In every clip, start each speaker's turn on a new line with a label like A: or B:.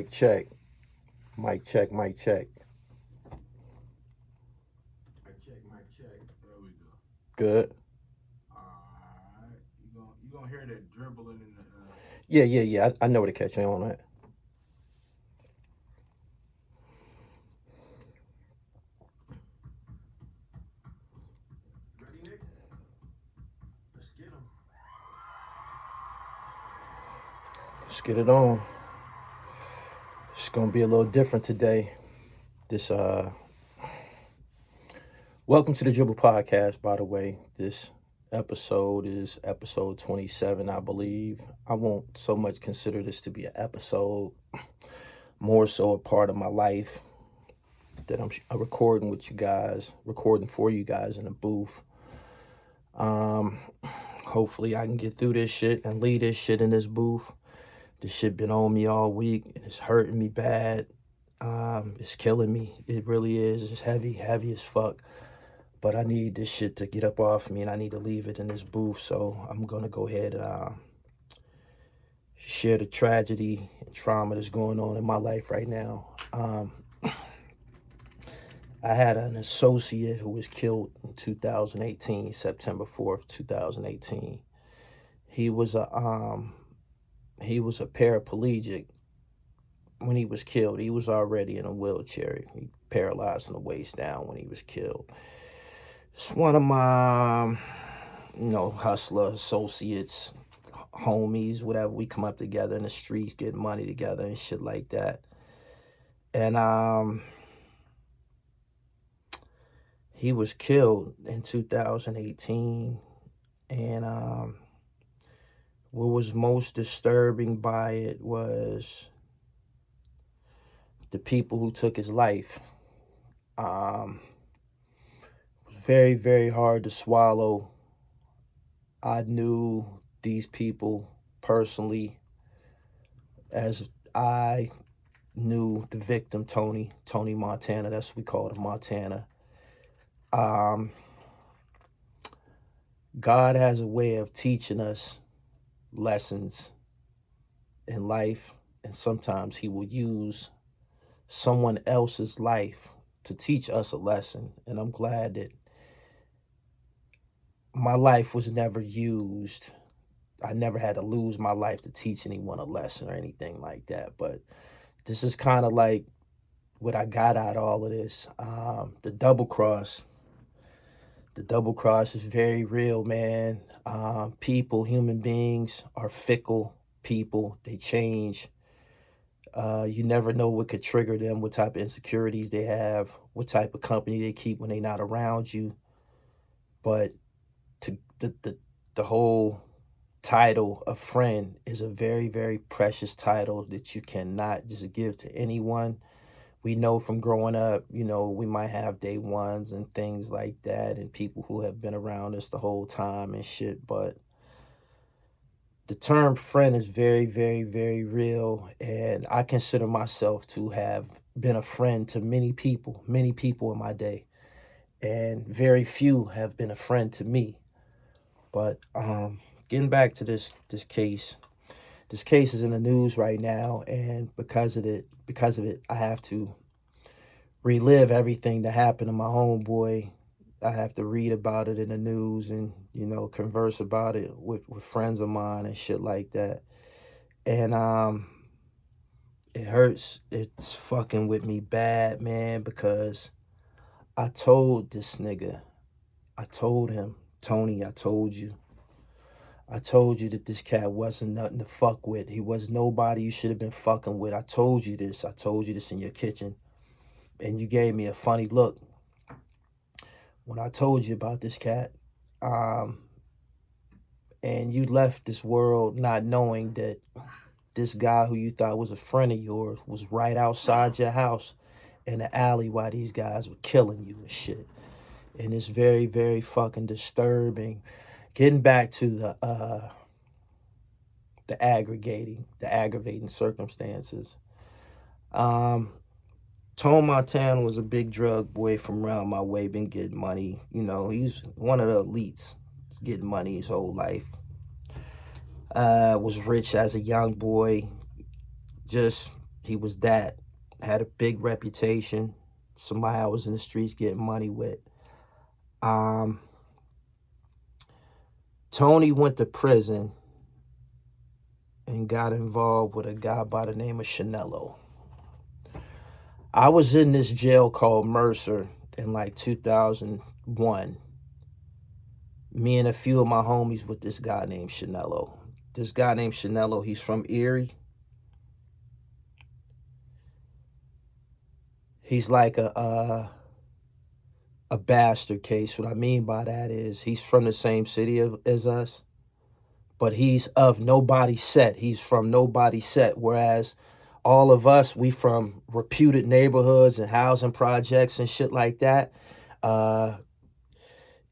A: Mic check. Mic check. Mic check.
B: Mic check, mic check. There we go.
A: Good.
B: Alright. You gonna hear that dribbling in the
A: Yeah. I know where to catch on that.
B: Ready, Nick? Let's get him.
A: Let's get it on. It's gonna be a little different today. This Welcome to the Dribble Podcast, by the way. This episode is episode 27, I believe. I won't so much consider this to be an episode, more so a part of my life that I'm recording with you guys, recording for you guys in a booth. Hopefully I can get through this shit and leave this shit in this booth. This shit been on me all week and it's hurting me bad. It's killing me. It really is. It's heavy as fuck. But I need this shit to get up off me and I need to leave it in this booth. So I'm gonna go ahead and share the tragedy and trauma that's going on in my life right now. I had an associate who was killed in 2018, September 4th, 2018. He was a paraplegic when he was killed. He was already in a wheelchair. He paralyzed from the waist down when he was killed. It's one of my, hustler associates, homies, whatever. We come up together in the streets, get money together and shit like that. And he was killed in 2018. And what was most disturbing by it was the people who took his life. It was very, very hard to swallow. I knew these people personally as I knew the victim, Tony Montana. That's what we called him, Montana. God has a way of teaching us lessons in life, and sometimes he will use someone else's life to teach us a lesson. And I'm glad that my life was never used. I never had to lose my life to teach anyone a lesson or anything like that. But this is kind of like what I got out of all of this. The double cross. The double cross is very real, man. Human beings are fickle people. They change. You never know what could trigger them, what type of insecurities they have, what type of company they keep when they're not around you. But to the whole title of friend is a very, very precious title that you cannot just give to anyone. We know from growing up, we might have day ones and things like that and people who have been around us the whole time and shit. But the term friend is very, very, very real. And I consider myself to have been a friend to many people in my day. And very few have been a friend to me. But getting back to this case, this case is in the news right now, and because of it, I have to relive everything that happened to my homeboy. I have to read about it in the news and converse about it with friends of mine and shit like that. And it hurts. It's fucking with me bad, man, because I told this nigga, I told him, Tony, I told you that this cat wasn't nothing to fuck with. He was nobody you should have been fucking with. I told you this. I told you this in your kitchen. And you gave me a funny look when I told you about this cat. And you left this world not knowing that this guy who you thought was a friend of yours was right outside your house in the alley while these guys were killing you and shit. And it's very, very fucking disturbing. Getting back to the aggravating circumstances. Tone Montana was a big drug boy from around my way, been getting money. He's one of the elites, getting money his whole life. Was rich as a young boy, just He was that. Had a big reputation. Somebody I was in the streets getting money with. Um, Tony went to prison and got involved with a guy by the name of Shanello. I was in this jail called Mercer in like 2001. Me and a few of my homies with this guy named Shanello. This guy named Shanello, he's from Erie. He's like a bastard case. What I mean by that is he's from the same city as us, but he's of nobody's set. He's from nobody's set, whereas all of us, we from reputed neighborhoods and housing projects and shit like that.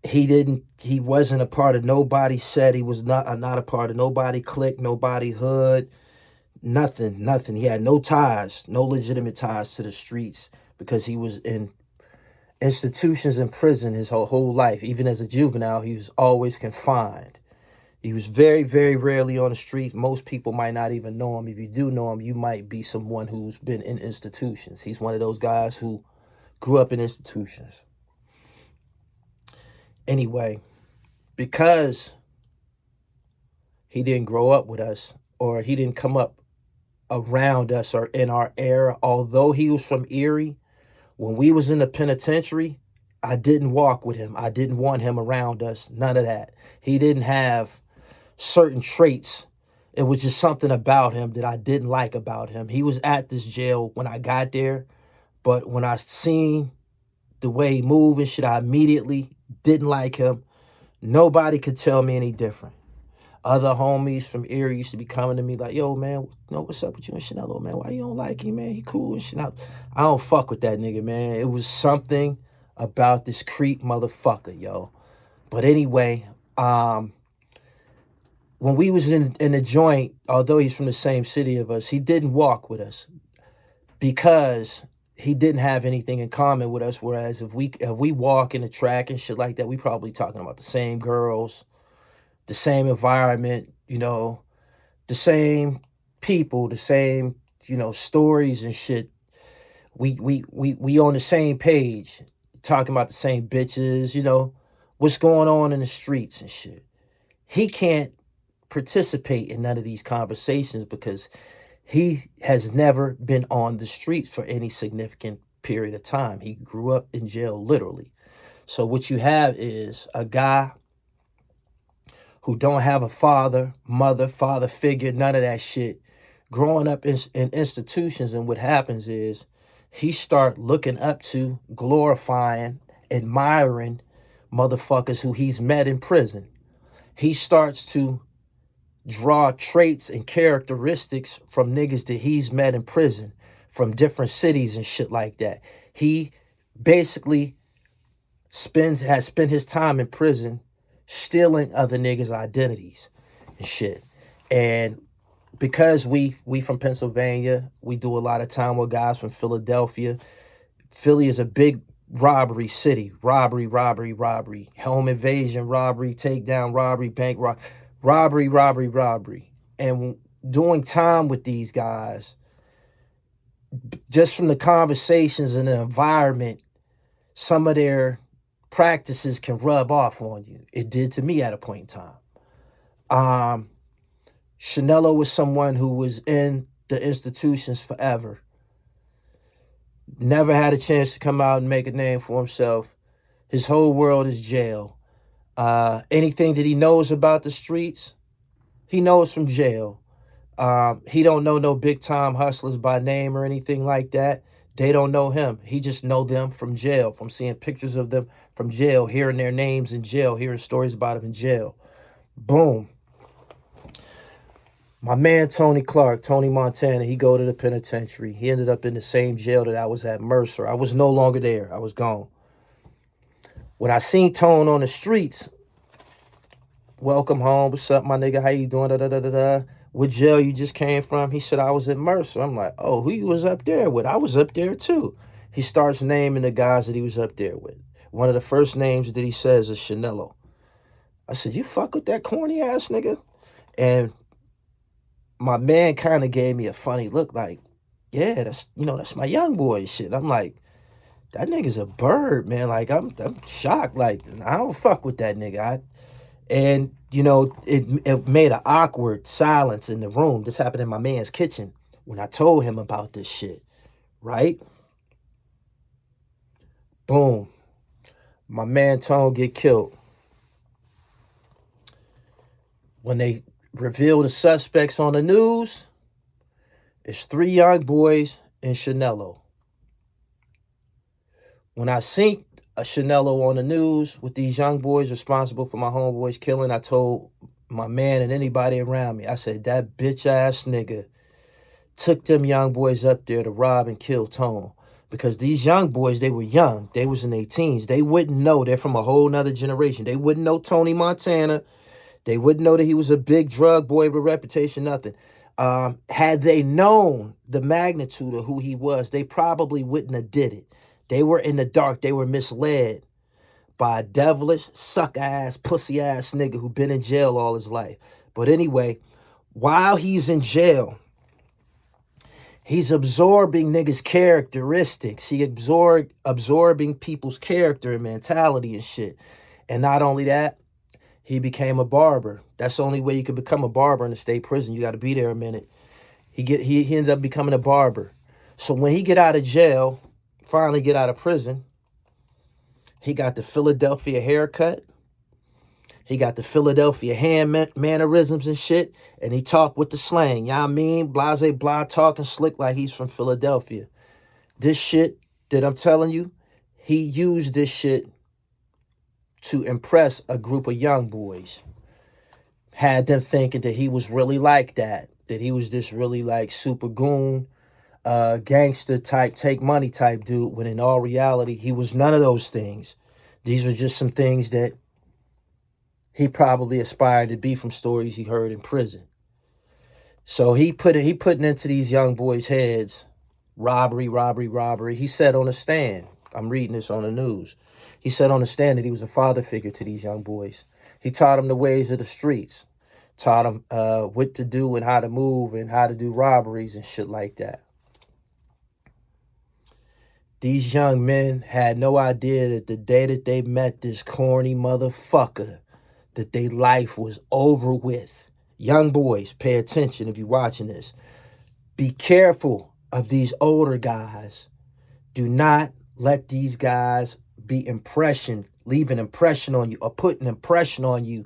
A: He wasn't a part of nobody's set. He was not a part of nobody clique, nobody hood, nothing. He had no ties, no legitimate ties to the streets because he was in institutions in prison his whole life. Even as a juvenile, he was always confined. He was very, very rarely on the street. Most people might not even know him. If you do know him, you might be someone who's been in institutions. He's one of those guys who grew up in institutions. Anyway, because he didn't grow up with us, or he didn't come up around us or in our era, although he was from Erie, when we was in the penitentiary, I didn't walk with him. I didn't want him around us. None of that. He didn't have certain traits. It was just something about him that I didn't like about him. He was at this jail when I got there, but when I seen the way he moved and shit, I immediately didn't like him. Nobody could tell me any different. Other homies from Erie used to be coming to me like, yo, man, what's up with you and Shanello, man? Why you don't like him, man? He cool and shit. I don't fuck with that nigga, man. It was something about this creep motherfucker, yo. But anyway, when we was in the joint, although he's from the same city of us, he didn't walk with us because he didn't have anything in common with us. Whereas if we walk in the track and shit like that, we probably talking about the same girls, the same environment, the same people, the same, stories and shit. We on the same page, talking about the same bitches, what's going on in the streets and shit. He can't participate in none of these conversations because he has never been on the streets for any significant period of time. He grew up in jail, literally. So what you have is a guy who don't have a father figure, none of that shit, growing up in institutions. And what happens is he start looking up to, glorifying, admiring motherfuckers who he's met in prison. He starts to draw traits and characteristics from niggas that he's met in prison from different cities and shit like that. He basically has spent his time in prison stealing other niggas' identities and shit. And because we from Pennsylvania, we do a lot of time with guys from Philadelphia. Philly is a big robbery city. Robbery, home invasion, robbery, takedown, robbery, bank robbery. And doing time with these guys, just from the conversations and the environment, some of their practices can rub off on you. It did to me at a point in time. Shanello was someone who was in the institutions forever. Never had a chance to come out and make a name for himself. His whole world is jail. Anything that he knows about the streets, he knows from jail. He don't know no big time hustlers by name or anything like that. They don't know him. He just know them from jail, from seeing pictures of them from jail, hearing their names in jail, hearing stories about them in jail. Boom. My man Tony Clark, Tony Montana, he go to the penitentiary. He ended up in the same jail that I was at, Mercer. I was no longer there. I was gone. When I seen Tone on the streets, welcome home. What's up, my nigga? How you doing? What jail you just came from? He said, I was at Mercer. I'm like, oh, who you was up there with? I was up there too. He starts naming the guys that he was up there with. One of the first names that he says is Shanello. I said, you fuck with that corny ass nigga? And my man kind of gave me a funny look like, yeah, that's my young boy shit. I'm like, that nigga's a bird, man. Like I'm shocked. Like I don't fuck with that nigga. And it made an awkward silence in the room. This happened in my man's kitchen when I told him about this shit. Right? Boom. My man Tone get killed. When they reveal the suspects on the news, it's 3 young boys and Chanello. When I seen a Chanello on the news with these young boys responsible for my homeboy's killing, I told my man and anybody around me, I said, that bitch ass nigga took them young boys up there to rob and kill Tone. Because these young boys, they were young. They was in their teens. They wouldn't know. They're from a whole nother generation. They wouldn't know Tony Montana. They wouldn't know that he was a big drug boy with a reputation, nothing. Had they known the magnitude of who he was, they probably wouldn't have did it. They were in the dark. They were misled by a devilish, suck-ass, pussy-ass nigga who been in jail all his life. But anyway, while he's in jail, he's absorbing niggas' characteristics. He absorbing people's character and mentality and shit. And not only that, he became a barber. That's the only way you can become a barber in a state prison. You got to be there a minute. He ended up becoming a barber. So when he get out of jail, finally get out of prison, he got the Philadelphia haircut. He got the Philadelphia hand mannerisms and shit. And he talked with the slang. You know what I mean? Blase blah, talking slick like he's from Philadelphia. This shit that I'm telling you, he used this shit to impress a group of young boys. Had them thinking that he was really like that he was this really like super goon, gangster type, take money type dude, when in all reality, he was none of those things. These were just some things that he probably aspired to be from stories he heard in prison. So he putting into these young boys' heads, robbery, robbery, robbery. He said on the stand, I'm reading this on the news, he said on the stand that he was a father figure to these young boys. He taught them the ways of the streets, taught them what to do and how to move and how to do robberies and shit like that. These young men had no idea that the day that they met this corny motherfucker, that their life was over with. Young boys, pay attention if you're watching this. Be careful of these older guys. Do not let these guys leave an impression on you or put an impression on you,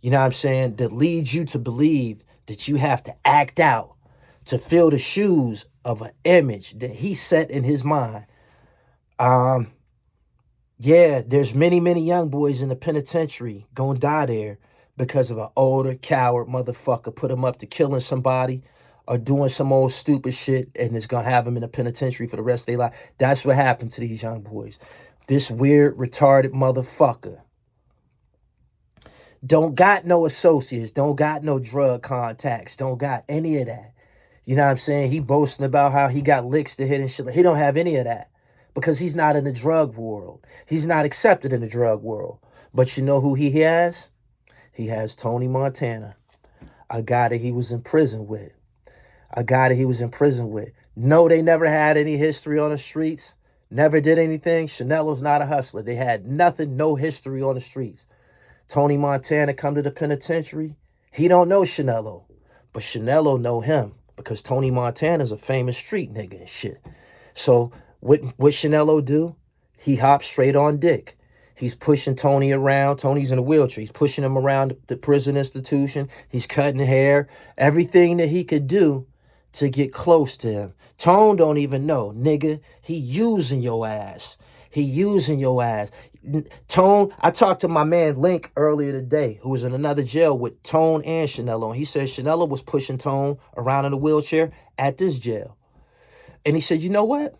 A: you know what I'm saying, that leads you to believe that you have to act out to fill the shoes of an image that he set in his mind. Yeah, there's many, many young boys in the penitentiary gonna die there because of an older coward motherfucker put him up to killing somebody or doing some old stupid shit, and it's gonna have them in the penitentiary for the rest of their life. That's what happened to these young boys. This weird, retarded motherfucker don't got no associates, don't got no drug contacts, don't got any of that. You know what I'm saying? He boasting about how he got licks to hit and shit. He don't have any of that because he's not in the drug world. He's not accepted in the drug world. But you know who he has? He has Tony Montana, a guy that he was in prison with. No, they never had any history on the streets. Never did anything. Chanello's not a hustler. They had nothing, no history on the streets. Tony Montana come to the penitentiary. He don't know Chanello, but Chanello know him because Tony Montana's a famous street nigga and shit. So what Chanello do? He hops straight on dick. He's pushing Tony around. Tony's in a wheelchair. He's pushing him around the prison institution. He's cutting hair. Everything that he could do to get close to him. Tone don't even know, nigga. He using your ass. Tone, I talked to my man Link earlier today, who was in another jail with Tone and Chanello. And he said Chanello was pushing Tone around in a wheelchair at this jail. And he said, you know what?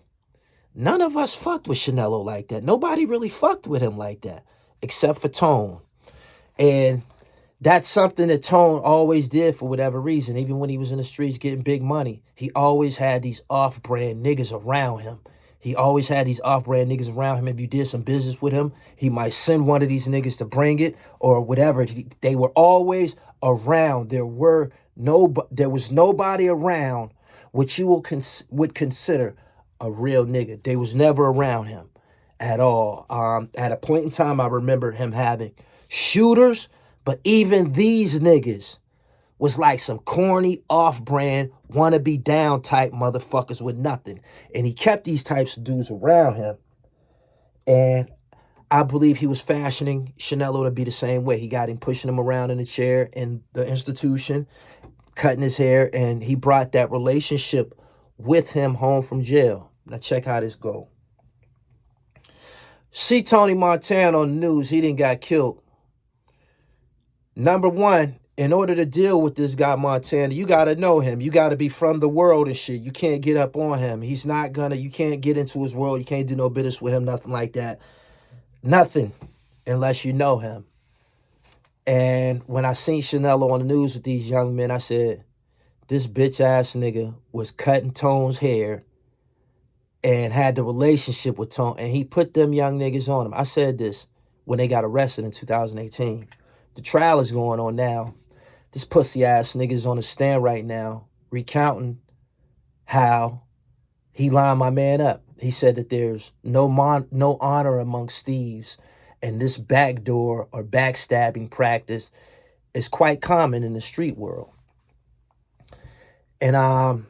A: None of us fucked with Chanello like that. Nobody really fucked with him like that, except for Tone. And that's something that Tone always did for whatever reason. Even when he was in the streets getting big money, he always had these off-brand niggas around him. If you did some business with him, he might send one of these niggas to bring it or whatever. They were always around. There was nobody around what you would consider a real nigga. They was never around him at all. At a point in time, I remember him having shooters, but even these niggas was like some corny, off-brand, wanna-be down type motherfuckers with nothing. And he kept these types of dudes around him. And I believe he was fashioning Shanello to be the same way. He got him pushing him around in a chair in the institution, cutting his hair, and he brought that relationship with him home from jail. Now check how this go. See Tony Montana on the news, he didn't got killed. Number one, in order to deal with this guy Montana, you got to know him. You got to be from the world and shit. You can't get up on him. He's not gonna, you can't get into his world. You can't do no business with him, nothing like that. Nothing, unless you know him. And when I seen Shanello on the news with these young men, I said, this bitch ass nigga was cutting Tone's hair and had the relationship with Tone, and he put them young niggas on him. I said this when they got arrested in 2018. The trial is going on now. This pussy ass nigga is on the stand right now recounting how he lined my man up. He said that there's no honor amongst thieves, and this backdoor or backstabbing practice is quite common in the street world. And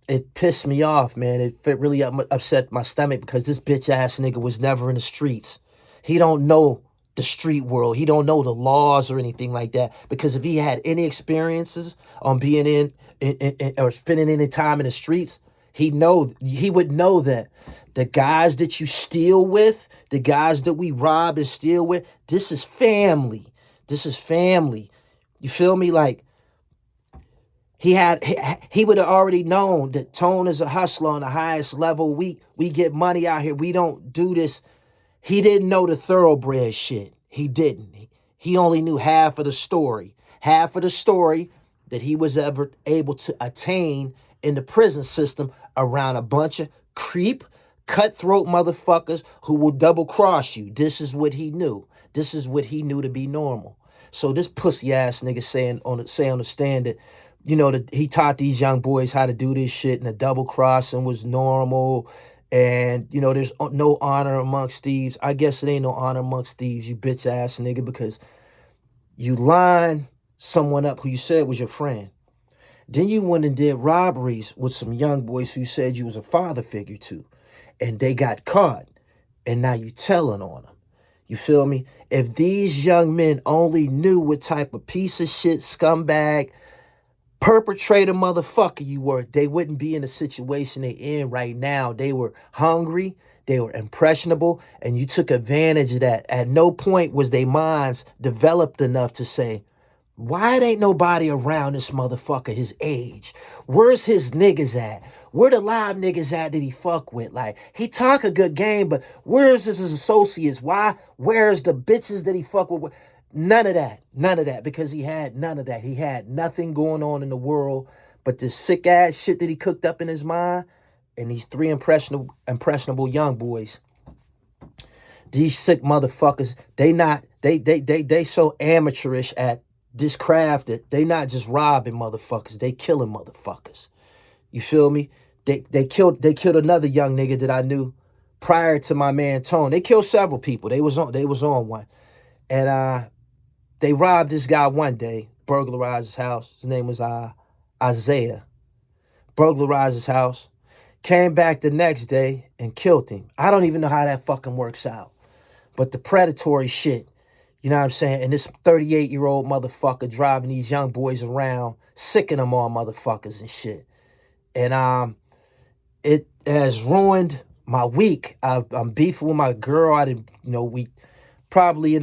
A: it pissed me off, man. It really upset my stomach because this bitch ass nigga was never in the streets. He don't know the street world. He don't know the laws or anything like that. Because if he had any experiences on being in or spending any time in the streets, he would know that the guys that you steal with, the guys that we rob and steal with, this is family. This is family. You feel me? Like, he would have already known that Tone is a hustler on the highest level. We get money out here. We don't do this. He didn't know the thoroughbred shit. He didn't. He only knew half of the story. Half of the story that he was ever able to attain in the prison system around a bunch of creep, cutthroat motherfuckers who will double cross you. This is what he knew. This is what he knew to be normal. So this pussy ass nigga saying on the stand that, you know, that he taught these young boys how to do this shit and the double crossing was normal. And, you know, there's no honor amongst thieves. I guess it ain't no honor amongst thieves, you bitch ass nigga, because you line someone up who you said was your friend. Then you went and did robberies with some young boys who you said you was a father figure to. And they got caught. And now you telling on them. You feel me? If these young men only knew what type of piece of shit, scumbag, perpetrator motherfucker you were, they wouldn't be in the situation they in right now. They were hungry, they were impressionable, and you took advantage of that. At no point was their minds developed enough to say, why ain't nobody around this motherfucker his age? Where's his niggas at? Where the live niggas at that he fuck with? Like, he talk a good game, but where's his associates? Why? Where's the bitches that he fuck with? None of that. None of that. Because he had none of that. He had nothing going on in the world but this sick ass shit that he cooked up in his mind and these three impressionable young boys. These sick motherfuckers, they so amateurish at this craft that they not just robbing motherfuckers, they killing motherfuckers. You feel me? They killed another young nigga that I knew prior to my man Tone. They killed several people. They was on one. And they robbed this guy one day, burglarized his house. His name was Isaiah. Burglarized his house. Came back the next day and killed him. I don't even know how that fucking works out. But the predatory shit, you know what I'm saying? And this 38-year-old motherfucker driving these young boys around, sicking them on motherfuckers and shit. And it has ruined my week. I'm beefing with my girl. We probably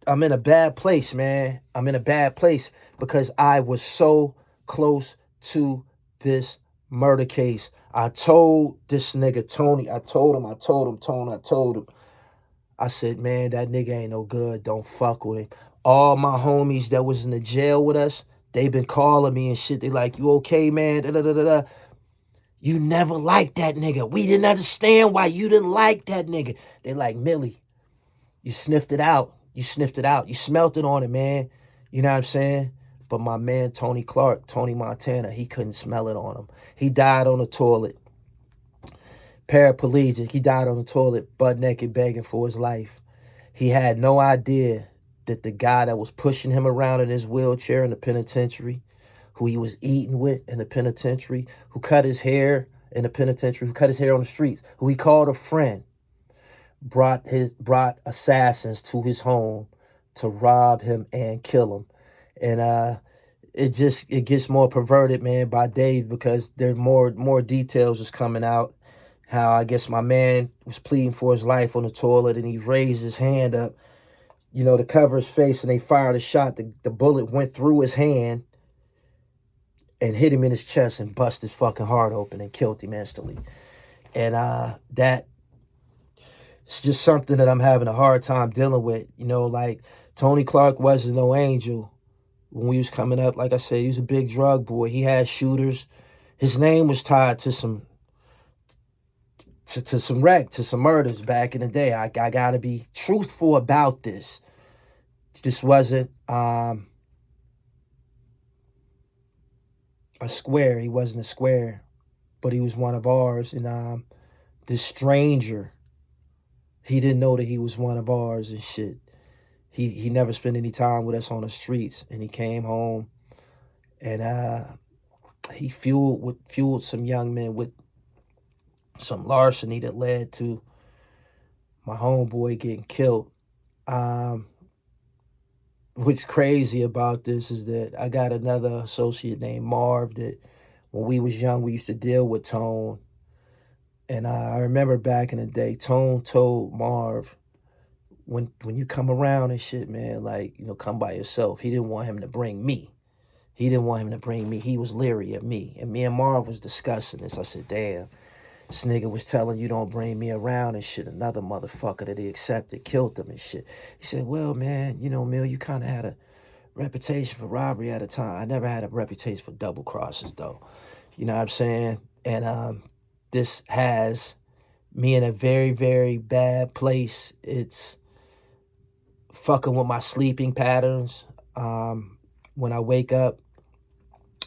A: I'm in a bad place, man. I'm in a bad place because I was so close to this murder case. I told this nigga, Tony, I told him. I said, man, that nigga ain't no good. Don't fuck with him. All my homies that was in the jail with us, they been calling me and shit. They like, you okay, man? Da-da-da-da-da. You never liked that nigga. We didn't understand why you didn't like that nigga. They like, Millie, you sniffed it out. You smelt it on it, man. You know what I'm saying? But my man Tony Clark, Tony Montana, he couldn't smell it on him. He died on the toilet. Paraplegic. He died on the toilet, butt naked, begging for his life. He had no idea that the guy that was pushing him around in his wheelchair in the penitentiary, who he was eating with in the penitentiary, who cut his hair in the penitentiary, who cut his hair on the streets, who he called a friend, brought assassins to his home to rob him and kill him. And it gets more perverted, man, by day, because there's more details is coming out. How I guess my man was pleading for his life on the toilet, and he raised his hand up, to cover his face, and they fired a shot. The bullet went through his hand and hit him in his chest and bust his fucking heart open and killed him instantly. And that it's just something that I'm having a hard time dealing with. Like Tony Clark wasn't no angel when we was coming up. Like I said, he was a big drug boy. He had shooters. His name was tied to some murders back in the day. I gotta be truthful about this. This wasn't a square. He wasn't a square, but he was one of ours. And this stranger, he didn't know that he was one of ours and shit. He never spent any time with us on the streets, and he came home, and he fueled some young men with some larceny that led to my homeboy getting killed. What's crazy about this is that I got another associate named Marv that when we was young, we used to deal with Tone. And I remember back in the day, Tone told Marv, when you come around and shit, man, like, come by yourself. He didn't want him to bring me. He was leery of me. And me and Marv was discussing this. I said, damn, this nigga was telling you don't bring me around and shit. Another motherfucker that he accepted killed him and shit. He said, well, man, Mill, you kind of had a reputation for robbery at a time. I never had a reputation for double crosses, though. You know what I'm saying? And this has me in a very, very bad place. It's fucking with my sleeping patterns. When I wake up,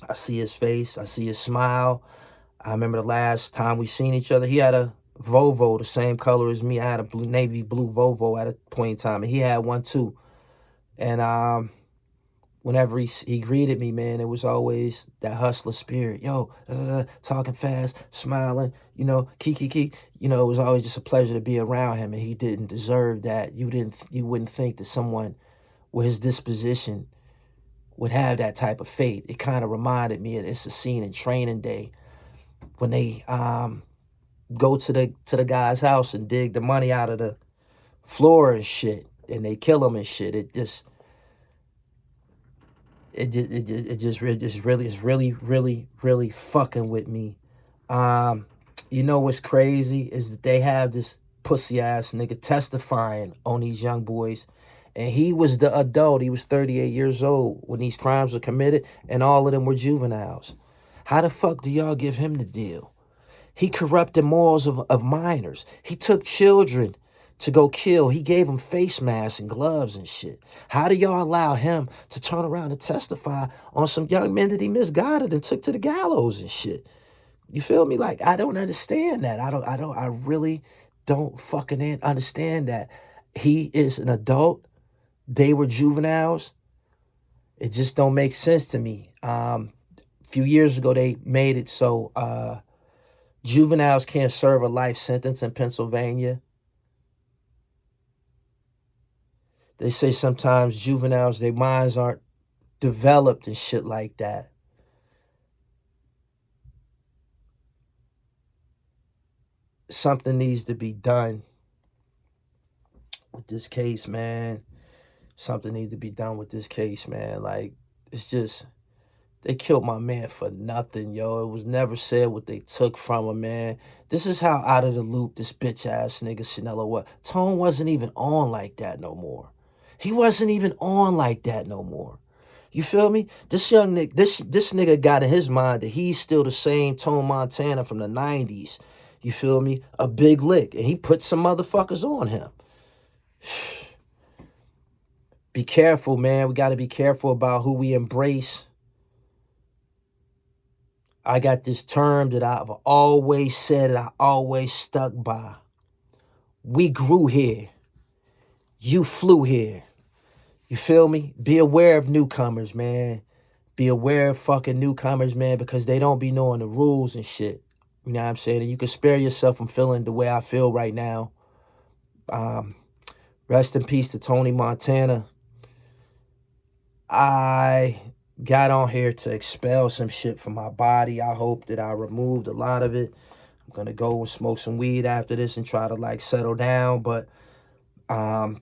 A: I see his face. I see his smile. I remember the last time we seen each other, he had a Volvo the same color as me. I had a navy blue Volvo at a point in time, and he had one too. And whenever he greeted me, man, it was always that hustler spirit. Yo, talking fast, smiling, kiki. It was always just a pleasure to be around him, and he didn't deserve that. You wouldn't think that someone with his disposition would have that type of fate. It kind of reminded me of it's a scene in Training Day when they go to the guy's house and dig the money out of the floor and shit, and they kill him and shit. It's really fucking with me. What's crazy is that they have this pussy ass nigga testifying on these young boys, and he was the adult. He was 38 years old when these crimes were committed, and all of them were juveniles. How the fuck do y'all give him the deal? He corrupted morals of minors. He took children to go kill. He gave them face masks and gloves and shit. How do y'all allow him to turn around and testify on some young men that he misguided and took to the gallows and shit? You feel me? Like, I don't understand that. I really don't fucking understand that. He is an adult. They were juveniles. It just don't make sense to me. A few years ago, they made it so juveniles can't serve a life sentence in Pennsylvania. They say sometimes juveniles, their minds aren't developed and shit like that. Something needs to be done with this case, man. Something needs to be done with this case, man. Like, it's just, they killed my man for nothing, yo. It was never said what they took from him, man. This is how out of the loop this bitch ass nigga Shanella was. Tone wasn't even on like that no more. He wasn't even on like that no more. You feel me? This young nigga, this nigga got in his mind that he's still the same Tone Montana from the 90s. You feel me? A big lick. And he put some motherfuckers on him. Be careful, man. We got to be careful about who we embrace. I got this term that I've always said and I always stuck by. We grew here. You flew here. You feel me? Be aware of newcomers, man. Be aware of fucking newcomers, man, because they don't be knowing the rules and shit. You know what I'm saying? And you can spare yourself from feeling the way I feel right now. Rest in peace to Tony Montana. I got on here to expel some shit from my body. I hope that I removed a lot of it. I'm gonna go and smoke some weed after this and try to like settle down. But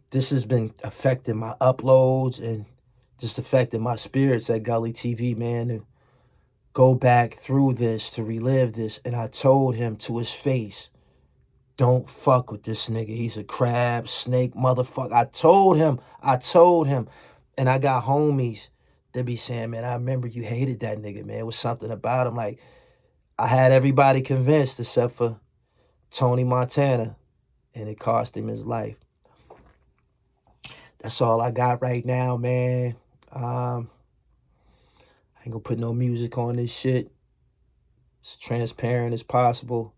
A: this has been affecting my uploads and just affecting my spirits at Gully TV, man, to go back through this, to relive this. And I told him to his face, don't fuck with this nigga. He's a crab, snake, motherfucker. I told him. And I got homies that be saying, man, I remember you hated that nigga, man. It was something about him. Like, I had everybody convinced except for Tony Montana, and it cost him his life. That's all I got right now, man. I ain't gonna put no music on this shit. It's transparent as possible.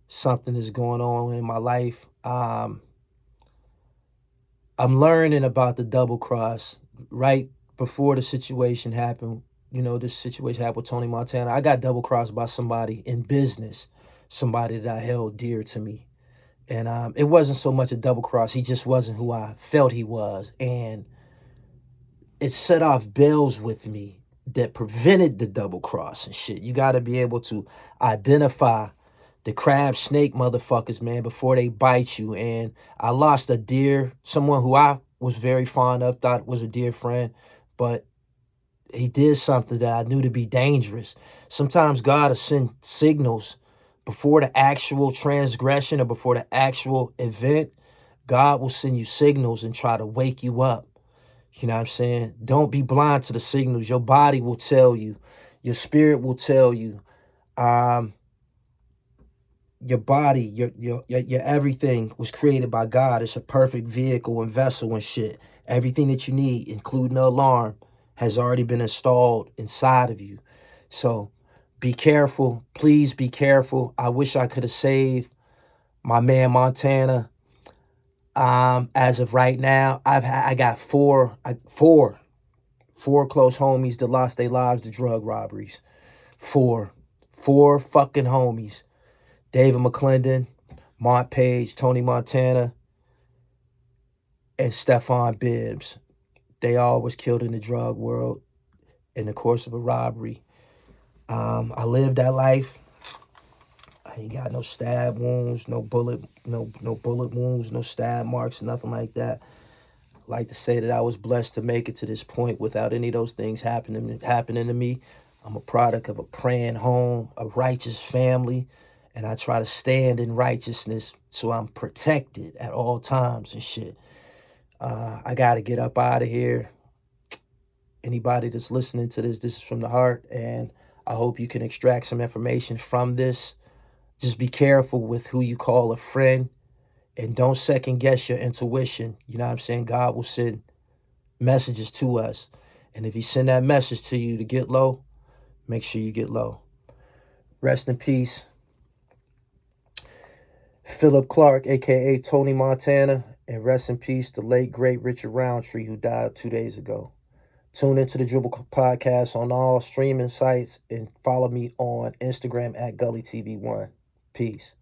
A: Something is going on in my life. I'm learning about the double cross right before the situation happened. You know, this situation happened with Tony Montana. I got double crossed by somebody in business, somebody that I held dear to me. And it wasn't so much a double cross. He just wasn't who I felt he was. And it set off bells with me that prevented the double cross and shit. You got to be able to identify the crab snake motherfuckers, man, before they bite you. And I lost a dear, someone who I was very fond of, thought was a dear friend, but he did something that I knew to be dangerous. Sometimes God will send signals before the actual transgression or before the actual event. God will send you signals and try to wake you up. You know what I'm saying? Don't be blind to the signals. Your body will tell you. Your spirit will tell you. Your body, your everything was created by God. It's a perfect vehicle and vessel and shit. Everything that you need, including the alarm, has already been installed inside of you. So be careful. Please be careful. I wish I could have saved my man Montana. As of right now, I got four close homies that lost their lives to drug robberies. Four fucking homies. David McClendon, Mont Page, Tony Montana, and Stephon Bibbs. They all was killed in the drug world in the course of a robbery. I lived that life. I ain't got no stab wounds, no bullet wounds, no stab marks, nothing like that. I like to say that I was blessed to make it to this point without any of those things happening to me. I'm a product of a praying home, a righteous family, and I try to stand in righteousness so I'm protected at all times and shit. I got to get up out of here. Anybody that's listening to this is from the heart, and I hope you can extract some information from this. Just be careful with who you call a friend, and don't second guess your intuition. You know what I'm saying? God will send messages to us, and if he send that message to you to get low, make sure you get low. Rest in peace, Philip Clark, a.k.a. Tony Montana, and rest in peace, the late, great Richard Roundtree, who died 2 days ago. Tune into the Dribble Podcast on all streaming sites and follow me on Instagram at GullyTV1. Peace.